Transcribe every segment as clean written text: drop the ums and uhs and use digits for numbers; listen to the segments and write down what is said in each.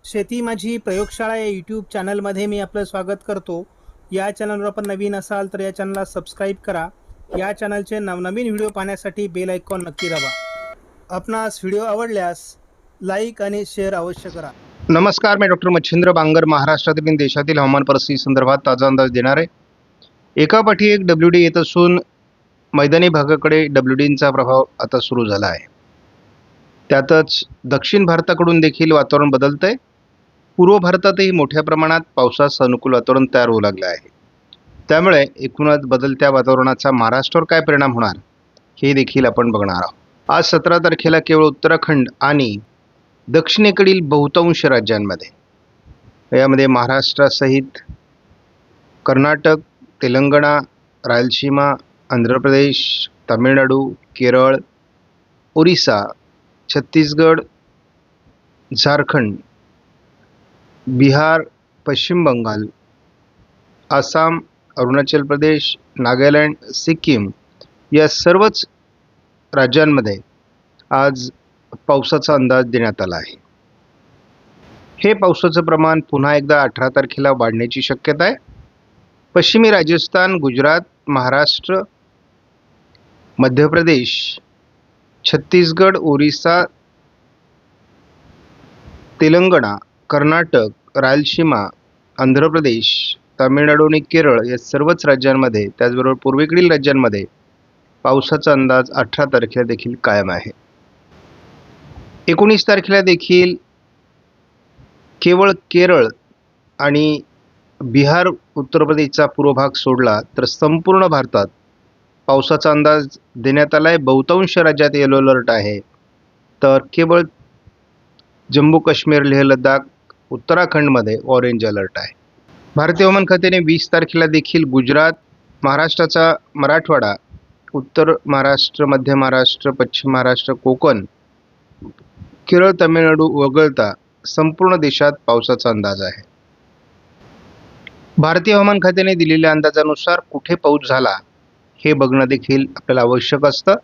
शेती माझी प्रयोगशाळा या यूट्यूब चॅनलमध्ये मी आपलं स्वागत करतो. या चॅनलवर आपण नवीन असाल तर या चॅनलला सबस्क्राईब करा. या चॅनलचे नवनवीन व्हिडिओ पाहण्यासाठी बेल आयकॉन नक्की दाबा. आपणास व्हिडिओ आवडल्यास लाईक आणि शेअर अवश्य करा. नमस्कार, मी डॉक्टर मच्छिंद्र बांगर महाराष्ट्रातील आणि देशातील हवामान परिस्थिती संदर्भात ताजा अंदाज देणार आहे. एकापाठी एक WD येत असून मैदानी भागाकडे WDचा प्रभाव आता सुरू झाला आहे. त्यातच दक्षिण भारताकडून देखील वातावरण बदलतंय. पूर्व भारतातही मोठ्या प्रमाणात पावसास अनुकूल वातावरण तयार होऊ लागलं आहे. त्यामुळे एकूणच बदलत्या वातावरणाचा महाराष्ट्रावर काय परिणाम होणार हे देखील आपण बघणार आहोत. आज 17 तारखेला केवळ उत्तराखंड आणि दक्षिणेकडील बहुतांश राज्यांमध्ये, यामध्ये महाराष्ट्रासहित कर्नाटक, तेलंगणा, रायलसीमा, आंध्र प्रदेश, तामिळनाडू, केरळ, ओरिसा, छत्तीसगड, झारखंड, बिहार, पश्चिम बंगाल, आसाम, अरुणाचल प्रदेश, नागालँड, सिक्कीम या सर्वच राज्यांमध्ये आज पावसाचा अंदाज देण्यात आला आहे. हे पावसाचं प्रमाण पुन्हा एकदा 18 तारखेला वाढण्याची शक्यता आहे. पश्चिमी राजस्थान, गुजरात, महाराष्ट्र, मध्य प्रदेश, छत्तीसगड, ओरिसा, तेलंगणा, कर्नाटक, रायलसीमा, आंध्र प्रदेश, तामिळनाडू आणि केरळ या सर्वच राज्यांमध्ये, त्याचबरोबर पूर्वेकडील राज्यांमध्ये पावसाचा अंदाज 18 तारखेला देखील कायम आहे. 19 तारखेला देखील केवळ केरळ आणि बिहार, उत्तर प्रदेशचा पूर्व भाग सोडला तर संपूर्ण भारतात पावसाचा अंदाज देण्यात आला आहे. बहुतांश राज्यात येलो अलर्ट आहे, तर केवळ जम्मू काश्मीर, लेह लडाख, उत्तराखंडमध्ये ऑरेंज अलर्ट आहे. भारतीय हवामान खात्याने 20 तारखेला देखील गुजरात, महाराष्ट्राचा मराठवाडा, उत्तर महाराष्ट्र, मध्य महाराष्ट्र, पश्चिम महाराष्ट्र, कोकण, केरळ, तामिळनाडू वगळता संपूर्ण देशात पावसाचा अंदाज आहे. भारतीय हवामान खात्याने दिलेल्या अंदाजानुसार कुठे पाऊस झाला हे बघणं देखील आपल्याला आवश्यक असतं.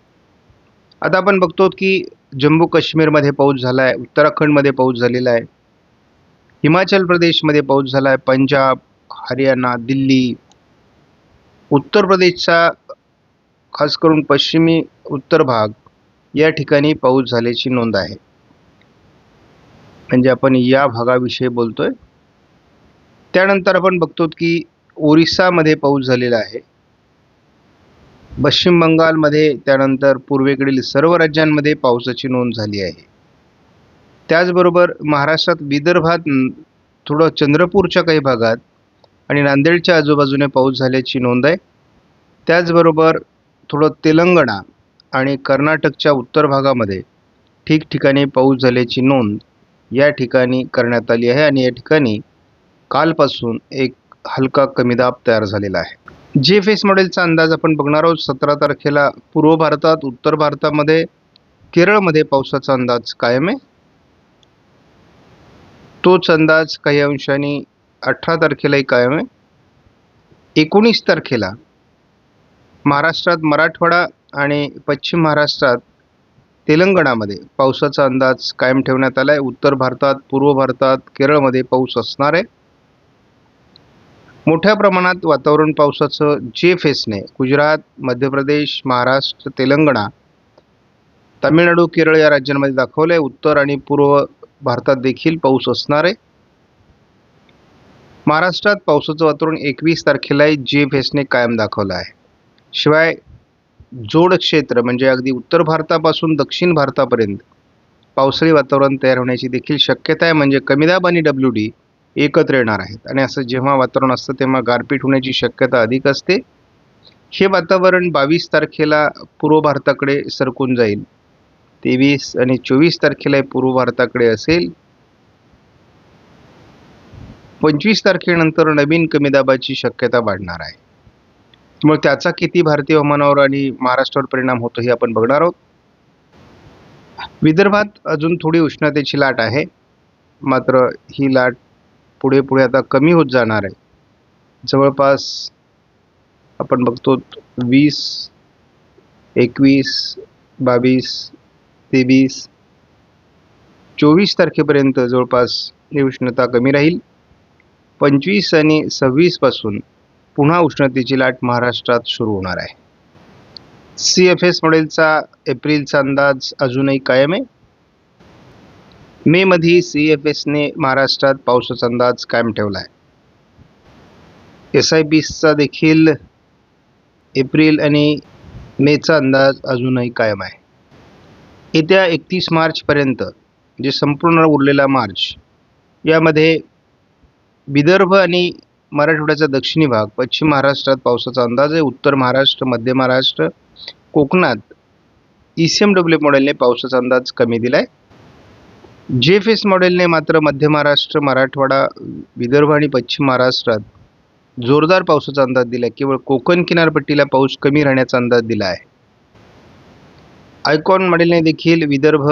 आता आपण बघतो की जम्मू काश्मीरमध्ये पाऊस झाला आहे, उत्तराखंडमध्ये पाऊस झालेला आहे, हिमाचल प्रदेशमध्ये पाऊस झाला आहे, पंजाब, हरियाणा, दिल्ली, उत्तर प्रदेशचा खास करून पश्चिमी उत्तर भाग या ठिकाणी पाऊस झाल्याची नोंद आहे. म्हणजे आपण या भागाविषयी बोलतोय. त्यानंतर आपण बघतो की ओरिसामध्ये पाऊस झालेला आहे, पश्चिम बंगालमध्ये, त्यानंतर पूर्वेकडील सर्व राज्यांमध्ये पावसाची नोंद झाली आहे. त्याचबरोबर महाराष्ट्रात विदर्भात, थोडं चंद्रपूरच्या काही भागात आणि नांदेडच्या आजूबाजूने पाऊस झाल्याची नोंद आहे. त्याचबरोबर थोडं तेलंगणा आणि कर्नाटकच्या उत्तर भागामध्ये ठिकठिकाणी पाऊस झाल्याची नोंद या ठिकाणी करण्यात आली आहे आणि या ठिकाणी कालपासून एक हलका कमी दाब तयार झालेला आहे. GFS मॉडेलचा अंदाज आपण बघणार आहोत. 17 तारखेला पूर्व भारतात, उत्तर भारतामध्ये, केरळमध्ये पावसाचा अंदाज कायम आहे. तोच अंदाज काही अंशांनी 18 तारखेलाही कायम आहे. 19 तारखेला महाराष्ट्रात, मराठवाडा आणि पश्चिम महाराष्ट्रात, तेलंगणामध्ये पावसाचा अंदाज कायम ठेवण्यात आला आहे. उत्तर भारतात, पूर्व भारतात, केरळमध्ये पाऊस असणार आहे. मोठ्या प्रमाणात वातावरण पावसाचं GFSने गुजरात, मध्य प्रदेश, महाराष्ट्र, तेलंगणा, तामिळनाडू, केरळ या राज्यांमध्ये दाखवलं आहे. उत्तर आणि पूर्व भारतात देखील पाऊस असणार आहे. महाराष्ट्रात पावसाचं वातावरण 21 तारखेलाही GFSने कायम दाखवलं आहे. शिवाय जोड क्षेत्र म्हणजे अगदी उत्तर भारतापासून दक्षिण भारतापर्यंत पावसाळी वातावरण तयार होण्याची देखील शक्यता आहे. म्हणजे कमी दाब आणि WD एकत्र येणार आहेत आणि असं जेव्हा वातावरण असतं तेव्हा गारपीट होण्याची शक्यता अधिक असते. हे वातावरण 22 तारखेला पूर्व भारताकडे सरकून जाईल. 23 आणि 24 तारखेला पूर्व भारताकडे असेल. 25 तारखेनंतर नवीन कमी दाबाची शक्यता वाढणार आहे. त्यामुळे त्याचा किती भारतीय हवामानावर आणि महाराष्ट्रावर परिणाम होतो हे आपण बघणार आहोत. विदर्भात अजून थोडी उष्णतेची लाट आहे, मात्र ही लाट पुढे पुढे आता कमी होत जाणार आहे. जवळपास आपण बघतो 20, 21, 22, 23 24 तारखेपर्यंत जवळपास ही उष्णता कमी राहील. 25 आणि 26 पासून पुन्हा उष्णतेची लाट महाराष्ट्रात सुरू होणार आहे. CFS मॉडेलचा एप्रिलचा अंदाज अजूनही कायम आहे. मे मध्ये CFSने महाराष्ट्रात पावसाचा अंदाज कायम ठेवला आहे. SIPचा देखील एप्रिल आणि मेचा अंदाज अजूनही कायम आहे. येत्या 31 मार्चपर्यंत जे संपूर्ण उरलेला मार्च यामध्ये विदर्भ आणि मराठवाड्याचा दक्षिणी भाग, पश्चिम महाराष्ट्रात पावसाचा अंदाज आहे. उत्तर महाराष्ट्र, मध्य महाराष्ट्र, कोकणात ECMW मॉडेलने पावसाचा अंदाज कमी दिला आहे. JFS मॉडेलने मात्र मध्य महाराष्ट्र, मराठवाडा, विदर्भ आणि पश्चिम महाराष्ट्रात जोरदार पावसाचा अंदाज दिला आहे. केवळ कोकण किनारपट्टीला पाऊस कमी राहण्याचा अंदाज दिला आहे. आयकॉन मॉडेलने देखील विदर्भ,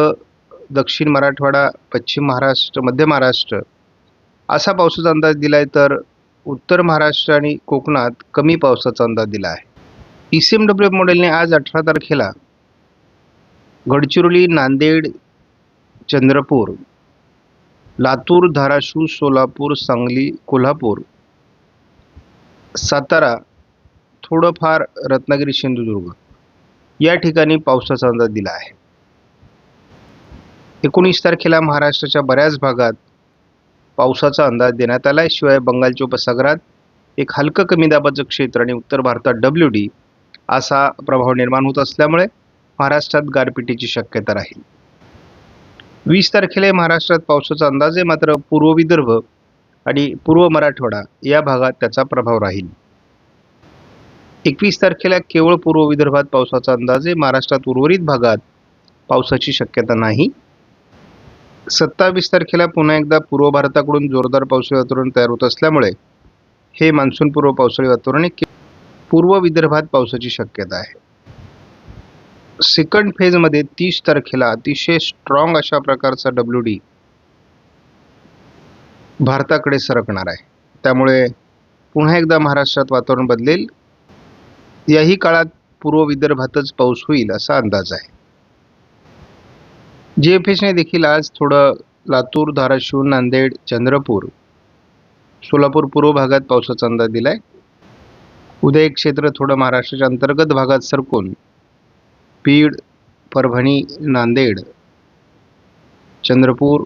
दक्षिण मराठवाडा, पश्चिम महाराष्ट्र, मध्य महाराष्ट्र असा पावसाचा अंदाज दिला आहे, तर उत्तर महाराष्ट्र आणि कोकणात कमी पावसाचा अंदाज दिला आहे. ECMW मॉडेलने आज 18 तारखेला गडचिरोली, नांदेड, चंद्रपूर, लातूर, धाराशिव, सोलापूर, सांगली, कोल्हापूर, सातारा, थोडंफार रत्नागिरी, सिंधुदुर्ग या ठिकाणी पावसाचा अंदाज दिला आहे. 19 तारखेला महाराष्ट्राच्या बऱ्याच भागात पावसाचा अंदाज देण्यात आला आहे. शिवाय बंगालच्या उपसागरात एक हलकं कमी दाबाचं क्षेत्र आणि उत्तर भारतात WD असा प्रभाव निर्माण होत असल्यामुळे महाराष्ट्रात गारपिटीची शक्यता राहील. 20 तारखेला महाराष्ट्रात पावसाचा अंदाज आहे, मात्र पूर्व विदर्भ आणि पूर्व मराठवाडा या भागात त्याचा प्रभाव राहील. 21 तारखेला केवळ पूर्व विदर्भात पावसाचा अंदाज आहे. महाराष्ट्रात उर्वरित भागात पावसाची शक्यता नाही. 27 तारखेला पुन्हा एकदा पूर्व भारताकडून जोरदार पावसाळी वातावरण तयार होत असल्यामुळे हे मान्सूनपूर्व पावसाळी वातावरण आहे. पूर्व विदर्भात पावसाची शक्यता आहे. सेकंड फेजमध्ये 30 तारखेला अतिशय स्ट्रॉंग अशा प्रकारचा WD भारताकडे सरकणार आहे. त्यामुळे पुन्हा एकदा महाराष्ट्रात वातावरण बदलेल. याही काळात पूर्व विदर्भातच पाऊस होईल असा अंदाज आहे. JFSने देखील आज थोडं लातूर, धाराशिव, नांदेड, चंद्रपूर, सोलापूर पूर्व भागात पावसाचा अंदाज दिला आहे. उद्या एक क्षेत्र थोडं महाराष्ट्राच्या अंतर्गत भागात सरकून बीड, परभणी, नांदेड, चंद्रपूर,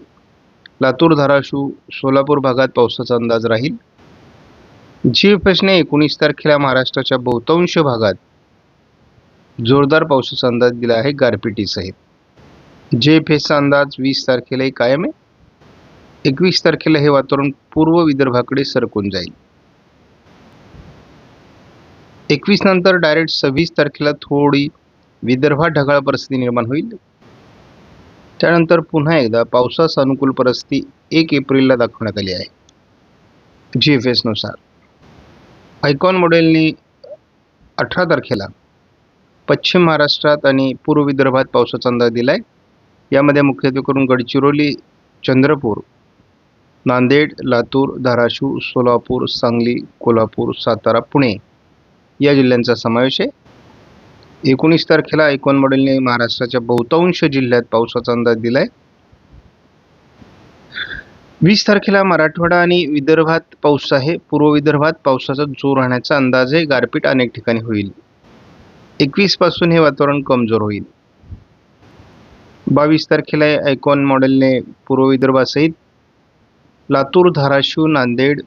लातूर, धाराशिव, सोलापूर भागात पावसाचा अंदाज राहील. JFSने 19 तारखेला महाराष्ट्राच्या बहुतांश भागात जोरदार पावसाचा अंदाज दिला आहे गारपिटीसहित. JFSचा अंदाज 20 तारखेलाही कायम आहे. 21 तारखेला हे वातावरण पूर्व विदर्भाकडे सरकून जाईल. 21 नंतर डायरेक्ट 26 तारखेला थोडी विदर्भात ढगाळ परिस्थिती निर्माण होईल. त्यानंतर पुन्हा एकदा पावसास अनुकूल परिस्थिती 1 एप्रिलला दाखवण्यात आली आहे. JFSनुसार आयकॉन मॉडेलने 18 तारखेला पश्चिम महाराष्ट्रात आणि पूर्व विदर्भात पावसाचा अंदाज दिला आहे. यामध्ये मुख्यत्वे करून गडचिरोली, चंद्रपूर, नांदेड, लातूर, धाराशिव, सोलापूर, सांगली, कोल्हापूर, सातारा, पुणे या जिल्ह्यांचा समावेश आहे. 19 तारखेला आयकॉन मॉडेलने महाराष्ट्राच्या बहुतांश जिल्ह्यात पावसाचा अंदाज दिला आहे. 20 तारखेला मराठवाडा आणि विदर्भात पाऊस आहे. पूर्व विदर्भात पावसाचा जोर राहण्याचा अंदाज आहे. गारपीट अनेक ठिकाणी होईल. 21 पासून हे वातावरण कमजोर होईल. 22 तारखेला आयकॉन मॉडेलने पूर्व विदर्भासहित लातूर, धाराशिव, नांदेड,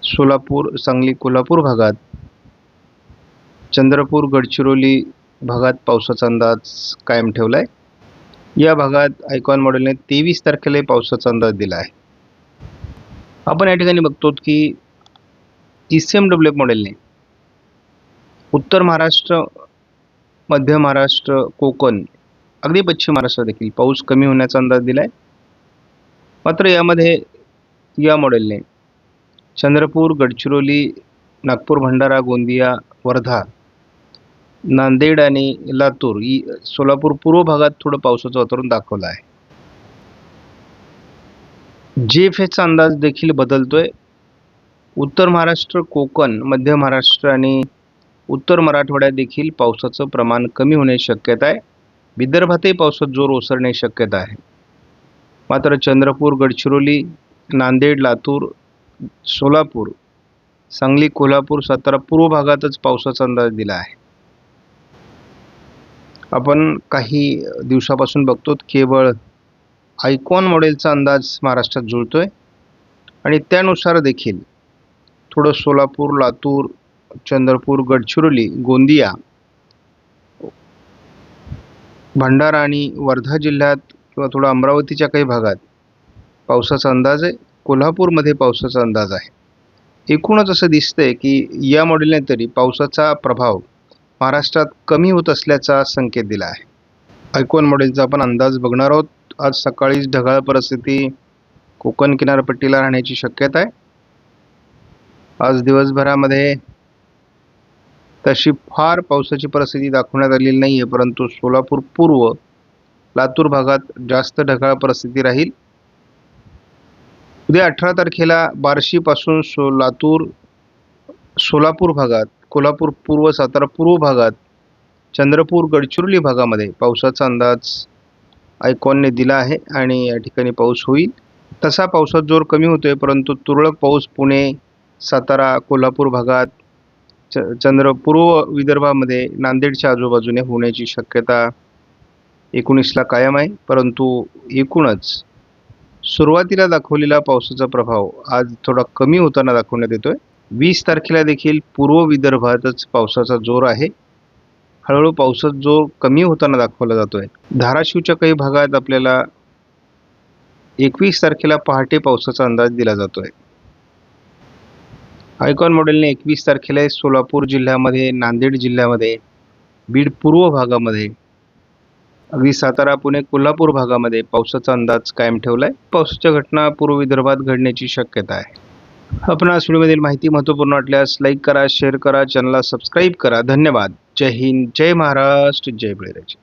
सोलापूर, सांगली, कोल्हापूर भागात, चंद्रपूर, गडचिरोली भागात पावसाचा अंदाज कायम ठेवला आहे. या भागात आयकॉन मॉडेलने 23 तारखेला पावसाचा अंदाज दिला आहे. आपण या ठिकाणी बघतो की ECMW मॉडेलने उत्तर महाराष्ट्र, मध्य महाराष्ट्र, कोकण, अगदी पश्चिम महाराष्ट्रात देखील पाऊस कमी होण्याचा अंदाज दिला आहे. मात्र यामध्ये या मॉडेलने चंद्रपूर, गडचिरोली, नागपूर, भंडारा, गोंदिया, वर्धा, नांदेड आणि लातूर, सोलापूर पूर्व भागात थोडं पावसाचं वातावरण दाखवलं आहे. JFSचा अंदाज देखील बदलतोय. उत्तर महाराष्ट्र, कोकण, मध्य महाराष्ट्र आणि उत्तर मराठवाड्यात देखील पावसाचं प्रमाण कमी होण्याची शक्यता आहे. विदर्भातही पावसात जोर ओसरण्याची शक्यता आहे. मात्र चंद्रपूर, गडचिरोली, नांदेड, लातूर, सोलापूर, सांगली, कोल्हापूर, सातारा पूर्व भागातच पावसाचा अंदाज दिला आहे. आपण काही दिवसापासून बघतो केवळ आयकॉन मॉडेलचा अंदाज महाराष्ट्रात जुळतोय आणि त्यानुसार देखील थोडं सोलापूर, लातूर, चंद्रपूर, गडचिरोली, गोंदिया, भंडारा आणि वर्धा जिल्ह्यात किंवा थोडं अमरावतीच्या काही भागात पावसाचा अंदाज आहे. कोल्हापूरमध्ये पावसाचा अंदाज आहे. एकूणच असं दिसतंय की या मॉडेलने तरी पावसाचा प्रभाव महाराष्ट्रात कमी होत असल्याचा संकेत दिला आहे. आयकॉन मॉडेलचा आपण अंदाज बघणार आहोत. आज सकाळीच ढगाळ परिस्थिती कोकण किनारपट्टीला राहण्याची शक्यता आहे. आज दिवसभरामध्ये तशी फार पावसाची परिस्थिती दाखवण्यात आलेली नाही आहे, परंतु सोलापूर पूर्व, लातूर भागात जास्त ढगाळ परिस्थिती राहील. उद्या 18 तारखेला बार्शीपासून लातूर, सोलापूर भागात, कोल्हापूर पूर्व, सातारा पूर्व भागात, चंद्रपूर, गडचिरोली भागामध्ये पावसाचा अंदाज आयकॉनने दिला आहे आणि या ठिकाणी पाऊस होईल. तसा पावसाचा जोर कमी होतोय, परंतु तुरळक पाऊस पुणे, सातारा, कोल्हापूर भागात, पूर्व विदर्भामध्ये, नांदेडच्या आजूबाजूने होण्याची शक्यता 19ला कायम आहे. परंतु एकूणच सुरुवातीला दाखवलेला पावसाचा प्रभाव आज थोडा कमी होताना दाखवण्यात येतोय. 20 तारखेला देखील पूर्व विदर्भातच पावसाचा जोर आहे. हळूहळू पावसाचा जोर कमी होताना दाखवला जातोय. धाराशिवच्या काही भागात आपल्याला 21 तारखेला पहाटे पावसाचा अंदाज दिला जातोय. आयकॉन मॉडेलने 21 तारखेला सोलापूर जिल्ह्यामध्ये, नांदेड जिल्ह्यामध्ये, बीड पूर्व भागामध्ये, अगदी सातारा, पुणे, कोल्हापूर भागामध्ये पावसाचा अंदाज कायम ठेवलाय. पावसाच्या घटना पूर्व विदर्भात घडण्याची शक्यता आहे. आपणास व्हिडिओमधील माहिती महत्त्वपूर्ण वाटल्यास लाईक करा, शेअर करा, चॅनलला सबस्क्राईब करा. धन्यवाद. जय हिंद, जय महाराष्ट्र, जय बळीराजा.